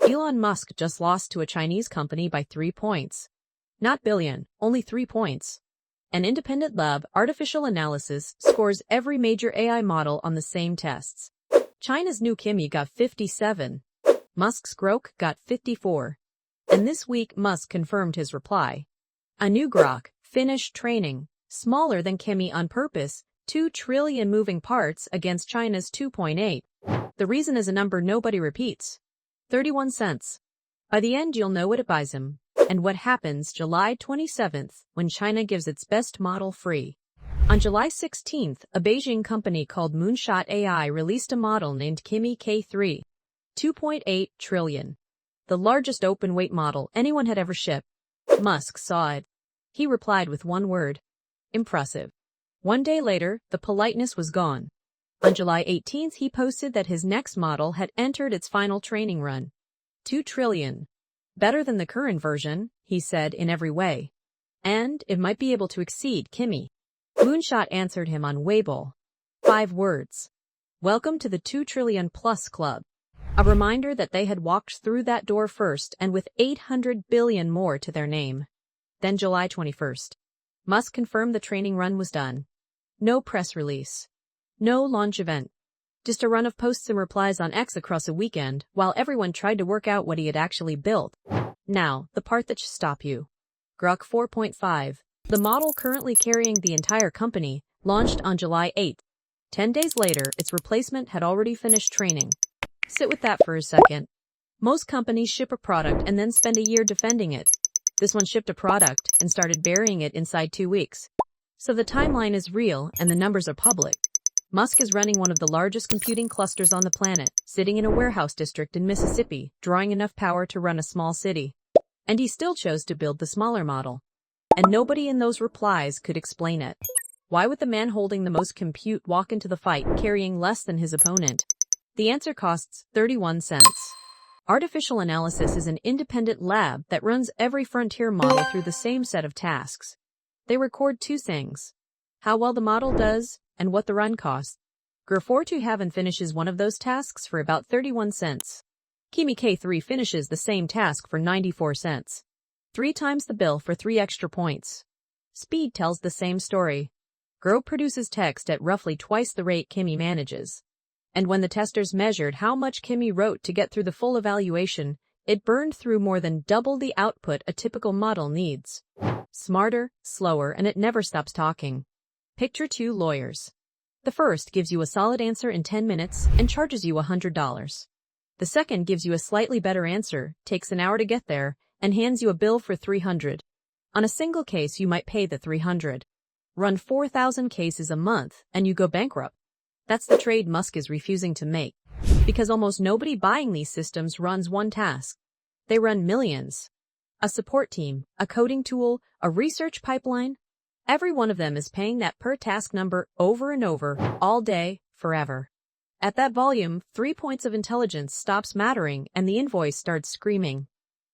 Elon Musk just lost to a Chinese company by 3 points. Not billion, only 3 points. An independent lab, artificial analysis, scores every major AI model on the same tests. China's new Kimi got 57. Musk's Grok got 54. And this week Musk confirmed his reply. A new Grok, finished training, smaller than Kimi on purpose, 2 trillion moving parts against China's 2.8. The reason is a number nobody repeats. 31 cents. By the end you'll know what it buys him, and what happens July 27th when China gives its best model free. On July 16th, a Beijing company called Moonshot AI released a model named Kimi K3. 2.8 trillion. The largest open-weight model anyone had ever shipped. Musk saw it. He replied with one word. Impressive. One day later, the politeness was gone. On July 18th, he posted that his next model had entered its final training run. 2 trillion. Better than the current version, he said in every way. And it might be able to exceed Kimi. Moonshot answered him on Weibo. 5 words. Welcome to the 2 trillion plus club. A reminder that they had walked through that door first and with 800 billion more to their name. Then July 21st. Musk confirmed the training run was done. No press release. No launch event. Just a run of posts and replies on X across a weekend while everyone tried to work out what he had actually built. Now, the part that should stop you. Grok 4.5. The model currently carrying the entire company, launched on July 8. 10 days later, its replacement had already finished training. Sit with that for a second. Most companies ship a product and then spend a year defending it. This one shipped a product and started burying it inside 2 weeks. So the timeline is real and the numbers are public. Musk is running one of the largest computing clusters on the planet, sitting in a warehouse district in Mississippi, drawing enough power to run a small city. And he still chose to build the smaller model. And nobody in those replies could explain it. Why would the man holding the most compute walk into the fight carrying less than his opponent? The answer costs 31 cents. Artificial analysis is an independent lab that runs every frontier model through the same set of tasks. They record 2 things: how well the model does and what the run costs. Grok 4.2 finishes one of those tasks for about 31 cents. Kimi K3 finishes the same task for 94 cents. 3 times the bill for 3 extra points. Speed tells the same story. Grok produces text at roughly twice the rate Kimi manages. And when the testers measured how much Kimi wrote to get through the full evaluation, it burned through more than double the output a typical model needs. Smarter, slower, and it never stops talking. Picture 2 lawyers. The first gives you a solid answer in 10 minutes and charges you $100. The second gives you a slightly better answer, takes an hour to get there, and hands you a bill for $300. On a single case you might pay the $300. Run 4,000 cases a month and you go bankrupt. That's the trade Musk is refusing to make. Because almost nobody buying these systems runs one task. They run millions. A support team, a coding tool, a research pipeline. Every one of them is paying that per task number over and over, all day, forever. At that volume, 3 points of intelligence stops mattering and the invoice starts screaming.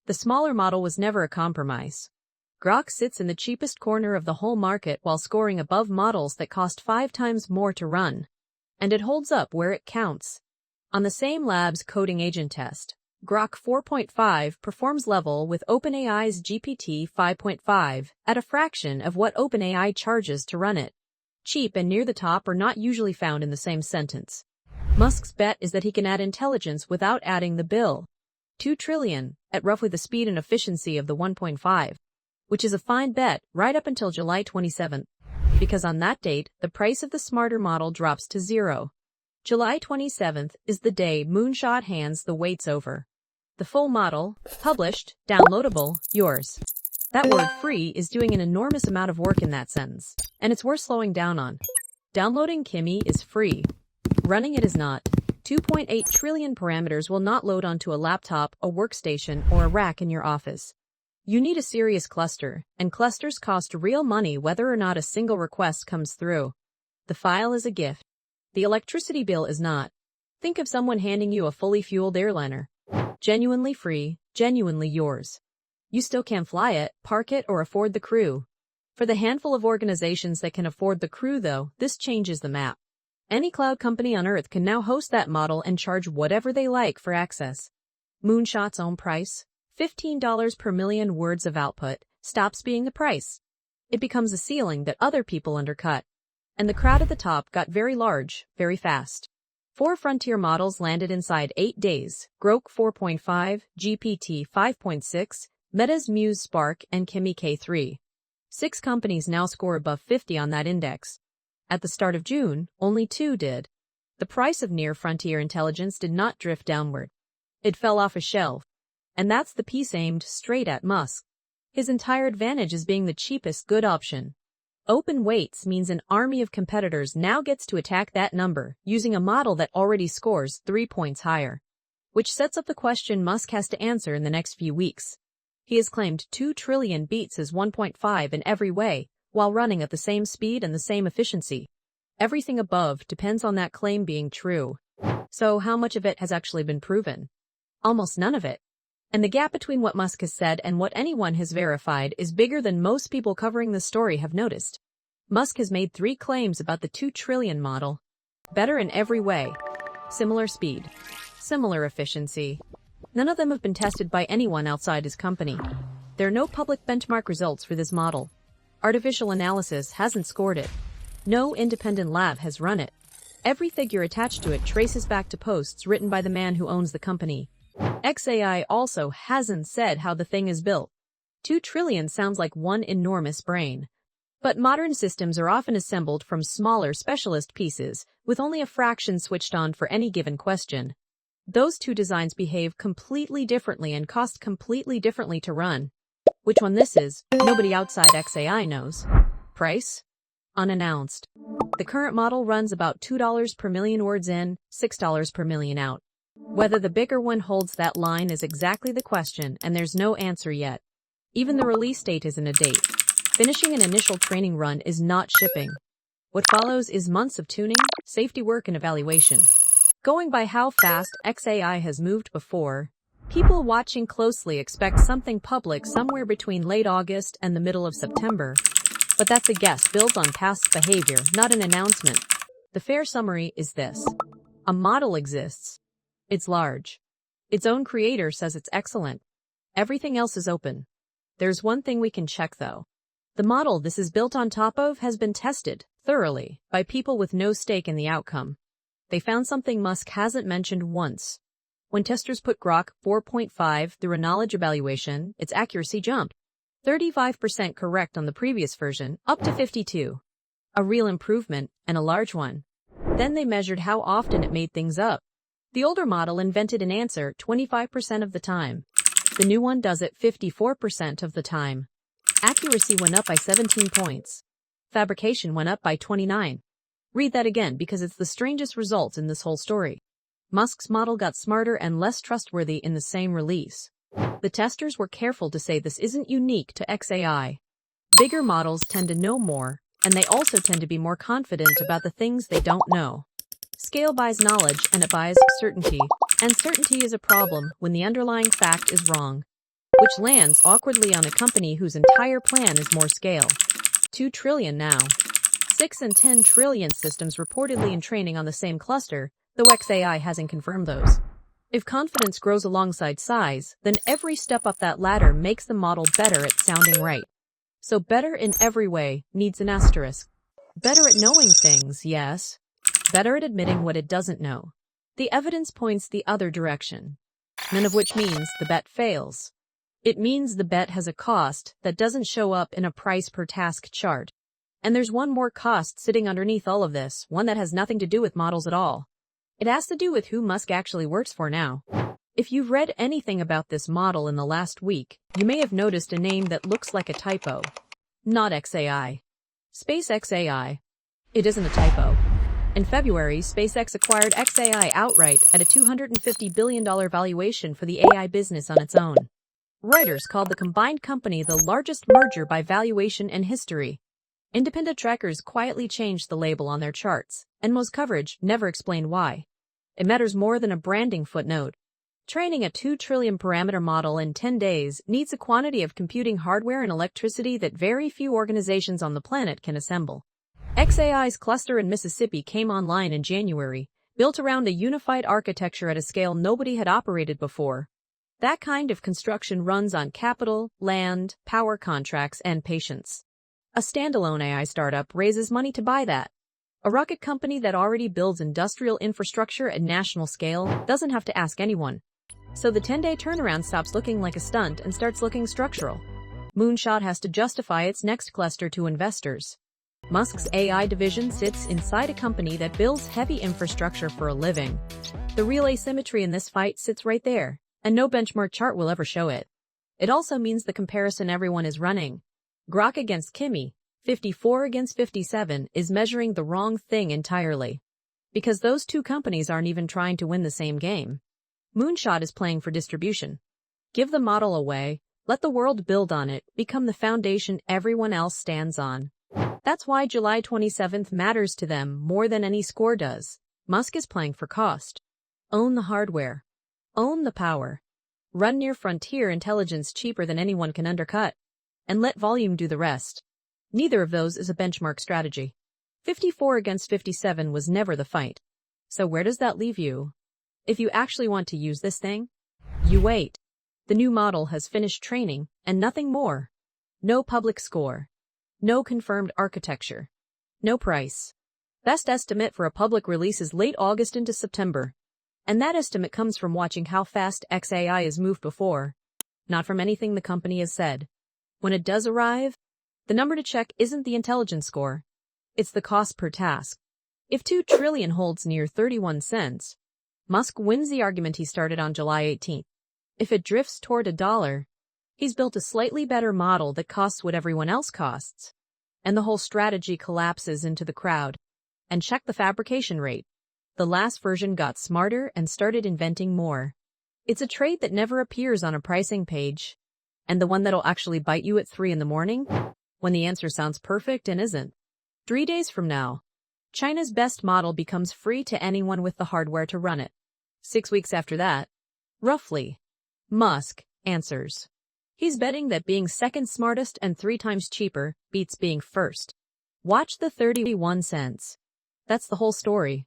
The smaller model was never a compromise. Grok sits in the cheapest corner of the whole market while scoring above models that cost 5 times more to run. And it holds up where it counts. On the same lab's coding agent test, Grok 4.5 performs level with OpenAI's GPT 5.5 at a fraction of what OpenAI charges to run it. Cheap and near the top are not usually found in the same sentence. Musk's bet is that he can add intelligence without adding the bill. 2 trillion, at roughly the speed and efficiency of the 1.5. Which is a fine bet right up until July 27th. Because on that date, the price of the smarter model drops to 0. July 27th is the day Moonshot hands the weights over. The full model, published, downloadable, yours. That word free is doing an enormous amount of work in that sentence, and it's worth slowing down on. Downloading Kimi is free. Running it is not. 2.8 trillion parameters will not load onto a laptop, a workstation, or a rack in your office. You need a serious cluster, and clusters cost real money whether or not a single request comes through. The file is a gift. The electricity bill is not. Think of someone handing you a fully fueled airliner. Genuinely free, genuinely yours. You still can't fly it, park it, or afford the crew. For the handful of organizations that can afford the crew, though, this changes the map. Any cloud company on Earth can now host that model and charge whatever they like for access. Moonshot's own price, $15 per million words of output, stops being the price. It becomes a ceiling that other people undercut. And the crowd at the top got very large, very fast. 4 frontier models landed inside 8 days: Grok 4.5, GPT 5.6, Meta's Muse Spark, and Kimi K3. 6 companies now score above 50 on that index. At the start of June, only 2 did. The price of near-frontier intelligence did not drift downward. It fell off a shelf. And that's the piece aimed straight at Musk. His entire advantage is being the cheapest good option. Open weights means an army of competitors now gets to attack that number using a model that already scores 3 points higher. Which sets up the question Musk has to answer in the next few weeks. He has claimed 2 trillion beats his 1.5 in every way, while running at the same speed and the same efficiency. Everything above depends on that claim being true. So how much of it has actually been proven? Almost none of it. And the gap between what Musk has said and what anyone has verified is bigger than most people covering the story have noticed. Musk has made 3 claims about the 2 trillion model. Better in every way. Similar speed. Similar efficiency. None of them have been tested by anyone outside his company. There are no public benchmark results for this model. Artificial analysis hasn't scored it. No independent lab has run it. Every figure attached to it traces back to posts written by the man who owns the company. XAI also hasn't said how the thing is built. 2 trillion sounds like one enormous brain. But modern systems are often assembled from smaller specialist pieces, with only a fraction switched on for any given question. Those 2 designs behave completely differently and cost completely differently to run. Which one this is, nobody outside XAI knows. Price? Unannounced. The current model runs about $2 per million words in, $6 per million out. Whether the bigger one holds that line is exactly the question, and there's no answer yet. Even the release date isn't a date. Finishing an initial training run is not shipping. What follows is months of tuning, safety work, and evaluation. Going by how fast XAI has moved before, people watching closely expect something public somewhere between late August and the middle of September. But that's a guess built on past behavior, not an announcement. The fair summary is this. A model exists. It's large. Its own creator says it's excellent. Everything else is open. There's one thing we can check though. The model this is built on top of has been tested, thoroughly, by people with no stake in the outcome. They found something Musk hasn't mentioned once. When testers put Grok 4.5 through a knowledge evaluation, its accuracy jumped. 35% correct on the previous version, up to 52. A real improvement, and a large one. Then they measured how often it made things up. The older model invented an answer 25% of the time. The new one does it 54% of the time. Accuracy went up by 17 points. Fabrication went up by 29. Read that again because it's the strangest results in this whole story. Musk's model got smarter and less trustworthy in the same release. The testers were careful to say this isn't unique to XAI. Bigger models tend to know more, and they also tend to be more confident about the things they don't know. Scale buys knowledge and it buys certainty, and certainty is a problem when the underlying fact is wrong, which lands awkwardly on a company whose entire plan is more scale. 2 trillion now. 6 and 10 trillion systems reportedly in training on the same cluster, though XAI hasn't confirmed those. If confidence grows alongside size, then every step up that ladder makes the model better at sounding right. So better in every way needs an asterisk. Better at knowing things, yes. Better at admitting what it doesn't know. The evidence points the other direction. None of which means the bet fails. It means the bet has a cost that doesn't show up in a price per task chart. And there's one more cost sitting underneath all of this, one that has nothing to do with models at all. It has to do with who Musk actually works for now. If you've read anything about this model in the last week, you may have noticed a name that looks like a typo. Not XAI. SpaceXAI. It isn't a typo. In February, SpaceX acquired XAI outright at a $250 billion valuation for the AI business on its own. Reuters called the combined company the largest merger by valuation in history. Independent trackers quietly changed the label on their charts, and most coverage never explained why. It matters more than a branding footnote. Training a 2 trillion parameter model in 10 days needs a quantity of computing hardware and electricity that very few organizations on the planet can assemble. XAI's cluster in Mississippi came online in January, built around a unified architecture at a scale nobody had operated before. That kind of construction runs on capital, land, power contracts, and patience. A standalone AI startup raises money to buy that. A rocket company that already builds industrial infrastructure at national scale doesn't have to ask anyone. So the 10-day turnaround stops looking like a stunt and starts looking structural. Moonshot has to justify its next cluster to investors. Musk's AI division sits inside a company that builds heavy infrastructure for a living. The real asymmetry in this fight sits right there, and no benchmark chart will ever show it. It also means the comparison everyone is running. Grok against Kimi, 54 against 57, is measuring the wrong thing entirely. Because those two companies aren't even trying to win the same game. Moonshot is playing for distribution. Give the model away, let the world build on it, become the foundation everyone else stands on. That's why July 27th matters to them more than any score does. Musk is playing for cost. Own the hardware. Own the power. Run near frontier intelligence cheaper than anyone can undercut. And let volume do the rest. Neither of those is a benchmark strategy. 54 against 57 was never the fight. So where does that leave you? If you actually want to use this thing, you wait. The new model has finished training, and nothing more. No public score. No confirmed architecture. No price. Best estimate for a public release is late August into September. And that estimate comes from watching how fast XAI has moved before, not from anything the company has said. When it does arrive, the number to check isn't the intelligence score. It's the cost per task. If 2 trillion holds near 31 cents, Musk wins the argument he started on July 18th. If it drifts toward $1, he's built a slightly better model that costs what everyone else costs. And the whole strategy collapses into the crowd. And check the fabrication rate. The last version got smarter and started inventing more. It's a trade that never appears on a pricing page. And the one that'll actually bite you at 3 in the morning? When the answer sounds perfect and isn't. 3 days from now, China's best model becomes free to anyone with the hardware to run it. 6 weeks after that, roughly, Musk answers. He's betting that being second smartest and 3 times cheaper beats being first. Watch the 31 cents. That's the whole story.